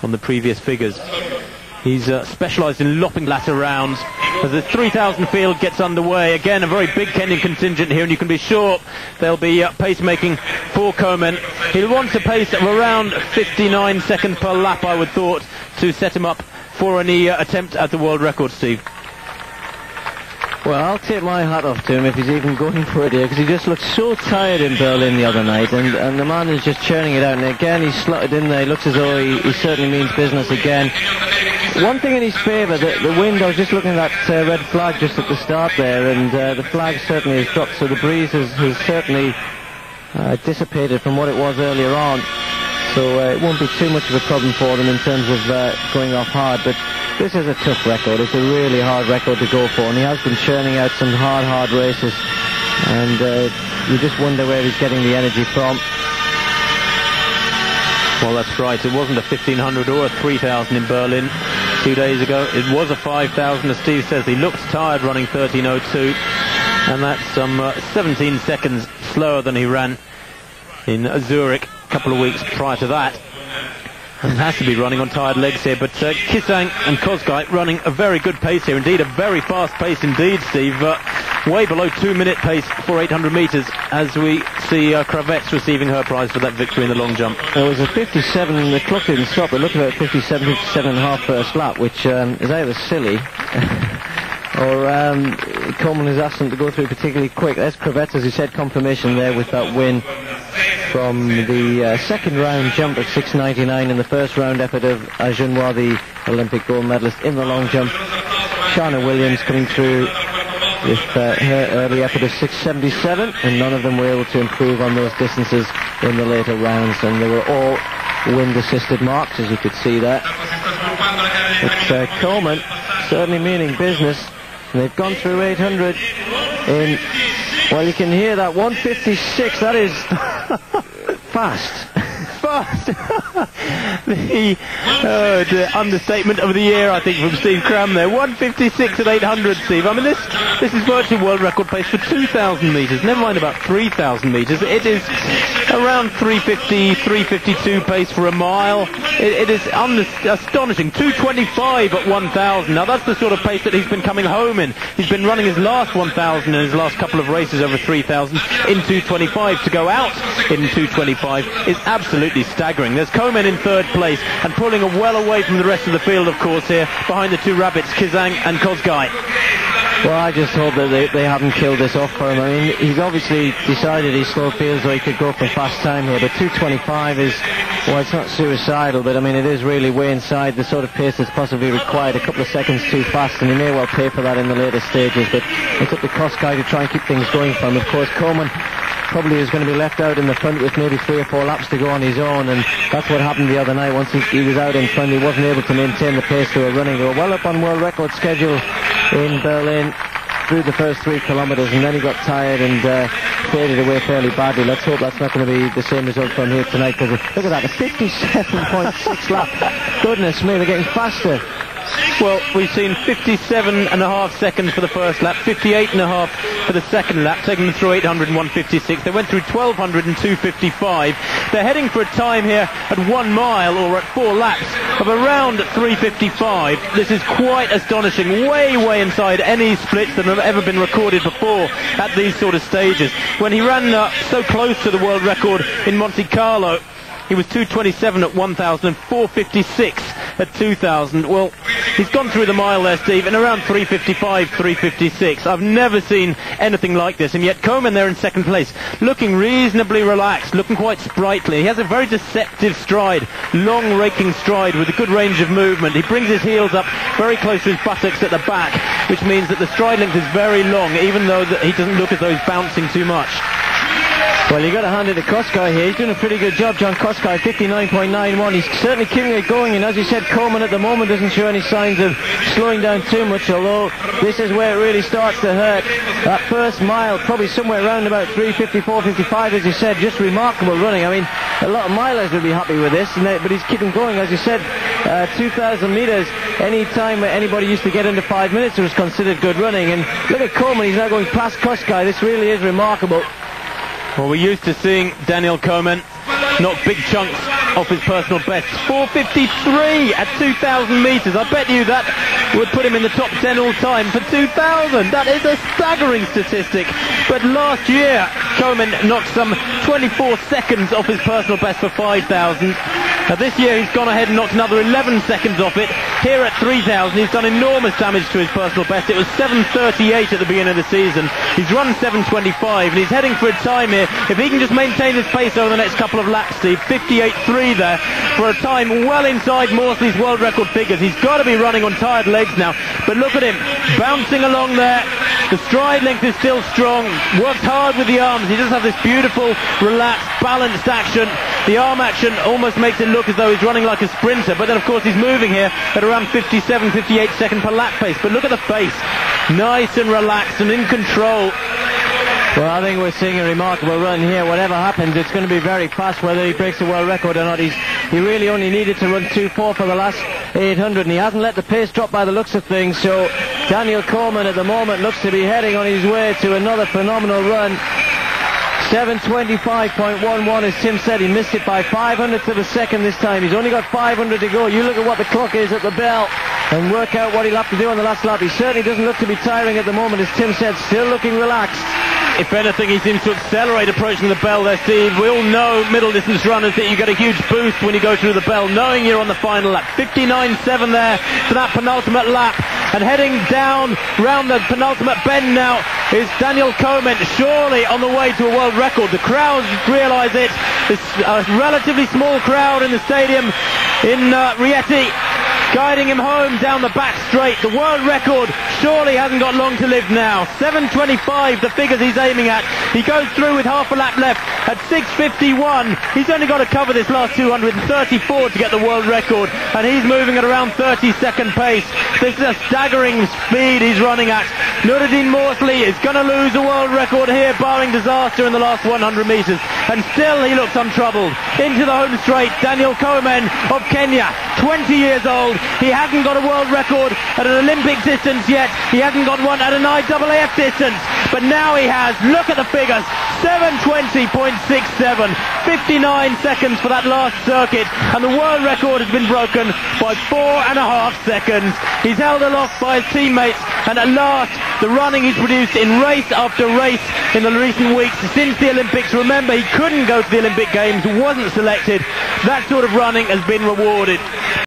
on the previous figures. He's specialised in lopping latter rounds. As the 3,000 field gets underway, again a very big Kenyan contingent here, and you can be sure there'll be pace-making for Komen. He'll want a pace of around 59 seconds per lap, I would thought, to set him up for any attempt at the world record, Steve. Well, I'll take my hat off to him if he's even going for it here, because he just looked so tired in Berlin the other night, and the man is just churning it out, and again he's slotted in there. He looks as though he certainly means business again. One thing in his favour, the wind, I was just looking at that red flag just at the start there, and the flag certainly has dropped, so the breeze has certainly dissipated from what it was earlier on. So it won't be too much of a problem for them in terms of going off hard, but this is a tough record. It's a really hard record to go for, and he has been churning out some hard races, and you just wonder where he's getting the energy from. Well, that's right. It wasn't a 1,500 or a 3,000 in Berlin 2 days ago. It was a 5,000, as Steve says. He looks tired running 13:02, and that's some 17 seconds slower than he ran in Zurich a couple of weeks prior to that. And has to be running on tired legs here, but Kisang and Kozgai running a very good pace here, indeed a very fast pace indeed, Steve. Way below 2-minute pace for 800 metres, as we see Kravets receiving her prize for that victory in the long jump. There was a 57, the clock didn't stop, but look at 57 and a half first lap, which is either silly or Komen has asked them to go through particularly quick. There's Kravets, as he said, confirmation there with that win from the second round jump at 6.99 in the first round effort of Ajunwa, the Olympic gold medalist in the long jump. Shana Williams coming through with her early effort of 6.77, and none of them were able to improve on those distances in the later rounds, and they were all wind-assisted marks, as you could see there. But Komen certainly meaning business, and they've gone through 800 in, well, you can hear that 1:56. That is fast. The understatement of the year, I think, from Steve Cram there. 1:56 at 800, Steve. I mean, this is virtually world record pace for 2,000 metres, never mind about 3,000 metres. It is around 3:50, 3:52 pace for a mile. It is astonishing. 2:25 at 1,000. Now, that's the sort of pace that he's been coming home in. He's been running his last 1,000 in his last couple of races over 3,000 in 2:25. To go out in 2:25 is absolutely staggering. There's Komen in third place and pulling well away from the rest of the field, of course, here behind the two rabbits, Kisang and Kozgai. Well, I just hope that they haven't killed this off for him. I mean, he's obviously decided he still feels like he could go for fast time here, but 2:25 is, well, it's not suicidal, but I mean, it is really way inside the sort of pace that's possibly required. A couple of seconds too fast, and he may well pay for that in the later stages, but it's up to Kozgai to try and keep things going for him. Of course, Komen probably is going to be left out in the front with maybe 3 or 4 laps to go on his own, and that's what happened the other night. Once he was out in front, he wasn't able to maintain the pace they were running. They were well up on world record schedule in Berlin through the first 3 kilometres, and then he got tired and faded away fairly badly. Let's hope that's not going to be the same result from here tonight, because look at that, a 57.6 lap. Goodness me, they're getting faster. Well, we've seen 57.5 seconds for the first lap, 58.5 for the second lap, taking them through 800 and 1:56. They went through 1,200 and 2:55. They're heading for a time here at 1 mile, or at 4 laps, of around 3:55. This is quite astonishing, way inside any splits that have ever been recorded before at these sort of stages. When he ran so close to the world record in Monte Carlo, he was 2:27 at 1,000 and 4:56 at 2,000. Well, he's gone through the mile there, Steve, in around 3:55, 3:56. I've never seen anything like this, and yet Komen there in second place, looking reasonably relaxed, looking quite sprightly. He has a very deceptive stride, long raking stride with a good range of movement. He brings his heels up very close to his buttocks at the back, which means that the stride length is very long, even though he doesn't look as though he's bouncing too much. Well, you've got to hand it to Kozgai here. He's doing a pretty good job, John Kozgai, 59.91. He's certainly keeping it going, and as you said, Komen at the moment doesn't show any signs of slowing down too much, although this is where it really starts to hurt. That first mile, probably somewhere around about 3:54, 55, as you said, just remarkable running. I mean, a lot of milers would be happy with this, but he's keeping going, as you said, 2,000 metres. Any time anybody used to get under 5 minutes, it was considered good running, and look at Komen, he's now going past Kozgai. This really is remarkable. Well, we're used to seeing Daniel Komen knock big chunks off his personal best. 4:53 at 2,000 metres. I bet you that would put him in the top 10 all time for 2,000. That is a staggering statistic. But last year, Komen knocked some 24 seconds off his personal best for 5,000. Now this year he's gone ahead and knocked another 11 seconds off it. Here at 3,000 he's done enormous damage to his personal best. It was 7:38 at the beginning of the season. He's run 7:25 and he's heading for a time here. If he can just maintain his pace over the next couple of laps, Steve, 58.3 there for a time well inside Morsley's world record figures. He's got to be running on tired legs now. But look at him, bouncing along there. The stride length is still strong. Works hard with the arms. He does have this beautiful, relaxed, balanced action. The arm action almost makes it look as though he's running like a sprinter. But then, of course, he's moving here at around 57, 58 second per lap pace. But look at the face. Nice and relaxed and in control. Well, I think we're seeing a remarkable run here. Whatever happens, it's going to be very fast, whether he breaks the world record or not. He really only needed to run 2:4 for the last 800, and he hasn't let the pace drop by the looks of things. So Daniel Komen at the moment looks to be heading on his way to another phenomenal run. 7:25.11, as Tim said. He missed it by 500th of a second this time. He's only got 500 to go. You look at what the clock is at the bell and work out what he'll have to do on the last lap. He certainly doesn't look to be tiring at the moment, as Tim said, still looking relaxed. If anything, he seems to accelerate approaching the bell there, Steve. We all know middle distance runners that you get a huge boost when you go through the bell, knowing you're on the final lap. 59.7 there for that penultimate lap. And heading down round the penultimate bend now is Daniel Komen, surely on the way to a world record. The crowds realise it. There's a relatively small crowd in the stadium in Rieti, guiding him home down the back straight. The world record surely hasn't got long to live now. 7:25, the figures he's aiming at. He goes through with half a lap left at 6:51. He's only got to cover this last 234 to get the world record, and he's moving at around 30-second pace. This is a staggering speed he's running at. Nuruddin Morsley is going to lose the world record here, barring disaster in the last 100 metres, and still he looks untroubled. Into the home straight, Daniel Komen of Kenya, 20 years old. He hasn't got a world record at an Olympic distance yet. He hasn't got one at an IAAF distance. But now he has. Look at the figures. 7:20.67. 59 seconds for that last circuit. And the world record has been broken by 4.5 seconds. He's held aloft by his teammates. And at last, the running he's produced in race after race in the recent weeks since the Olympics. Remember, he couldn't go to the Olympic Games, wasn't selected. That sort of running has been rewarded.